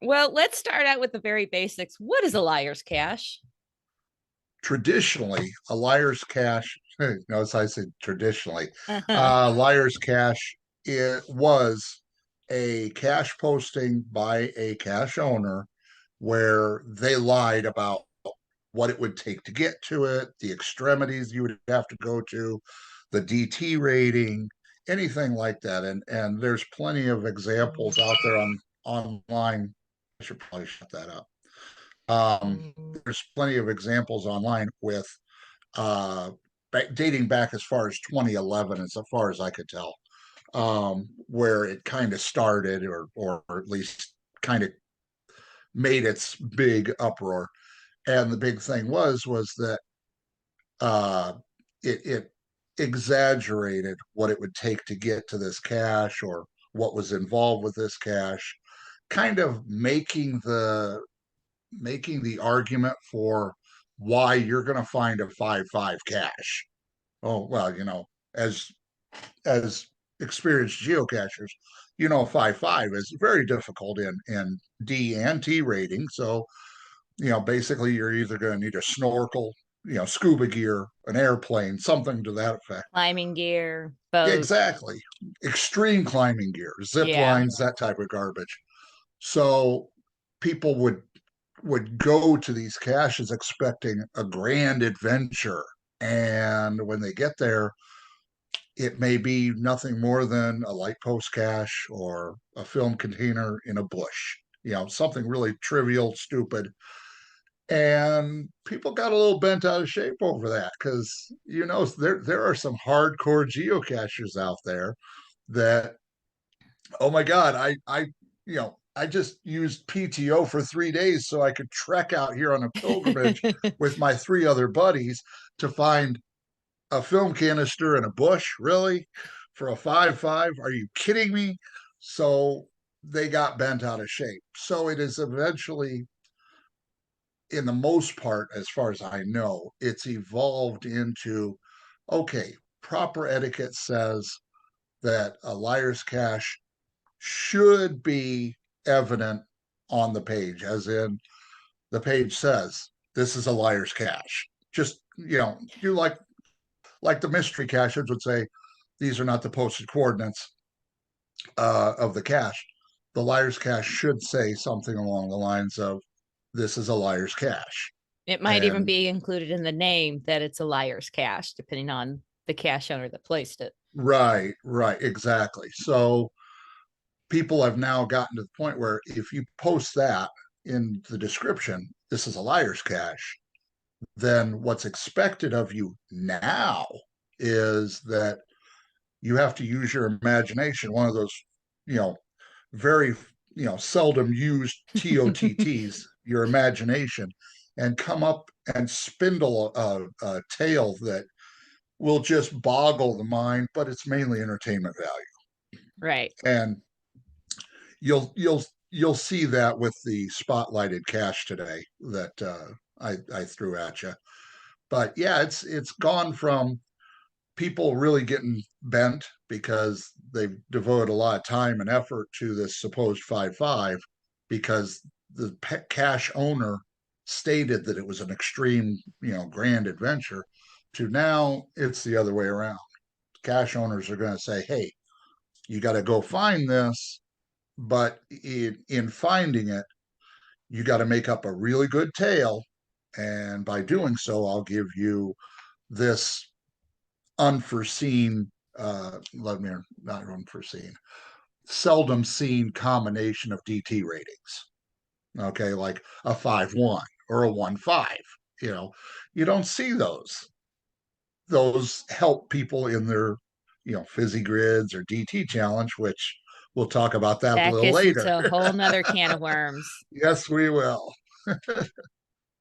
Well, let's start out with the very basics. What is a liar's cache? Traditionally, a liar's cache, notice I said traditionally, Uh-huh. liar's cache, it was a cache posting by a cache owner where they lied about what it would take to get to it, the extremities you would have to go to, the DT rating, anything like that. And there's plenty of examples out there on online. I should probably shut that up. There's plenty of examples online with uh, dating back as far as 2011, as far as I could tell, where it kind of started, or at least kind of made its big uproar. And the big thing was that uh, it exaggerated what it would take to get to this cache or what was involved with this cache, kind of making the argument for why you're going to find a 5-5 cache. Oh, well, as experienced geocachers, 5-5 is very difficult in D and T rating. So, basically you're either going to need a snorkel, scuba gear, an airplane, something to that effect. Climbing gear, boat. Exactly. Extreme climbing gear, zip Yeah. lines, that type of garbage. So people would go to these caches expecting a grand adventure. And when they get there, it may be nothing more than a light post cache or a film container in a bush, something really trivial, stupid. And people got a little bent out of shape over that because, there are some hardcore geocachers out there that, oh my God, I just used PTO for 3 days so I could trek out here on a pilgrimage with my three other buddies to find a film canister in a bush. Really? For a 5-5? Are you kidding me? So they got bent out of shape. So it is eventually, in the most part, as far as I know, it's evolved into okay, proper etiquette says that a liar's cache should be evident on the page, as in the page says, this is a liar's cache. Just, you like the mystery caches would say, these are not the posted coordinates of the cache. The liar's cache should say something along the lines of, this is a liar's cache. It might even And be included in the name that it's a liar's cache, depending on the cache owner that placed it. right, exactly. So people have now gotten to the point where if you post that in the description, this is a liar's cache, then what's expected of you now is that you have to use your imagination, one of those, you know, very, seldom used TOTTs, your imagination, and come up and spindle a tale that will just boggle the mind, but it's mainly entertainment value. Right. And you'll see that with the spotlighted cache today that I threw at you. But yeah, it's gone from people really getting bent because they've devoted a lot of time and effort to this supposed 5-5 because the cache owner stated that it was an extreme, grand adventure, to now it's the other way around. Cache owners are going to say, hey, you got to go find this, but in finding it, you got to make up a really good tale. And by doing so, I'll give you this unforeseen, let me not unforeseen, seldom seen combination of DT ratings. Okay, like a 5-1 or a 1-5. You know, you don't see those. Those help people in their, fizzy grids or DT challenge, which we'll talk about that a That little gets later. into a whole nother can of worms. Yes, we will.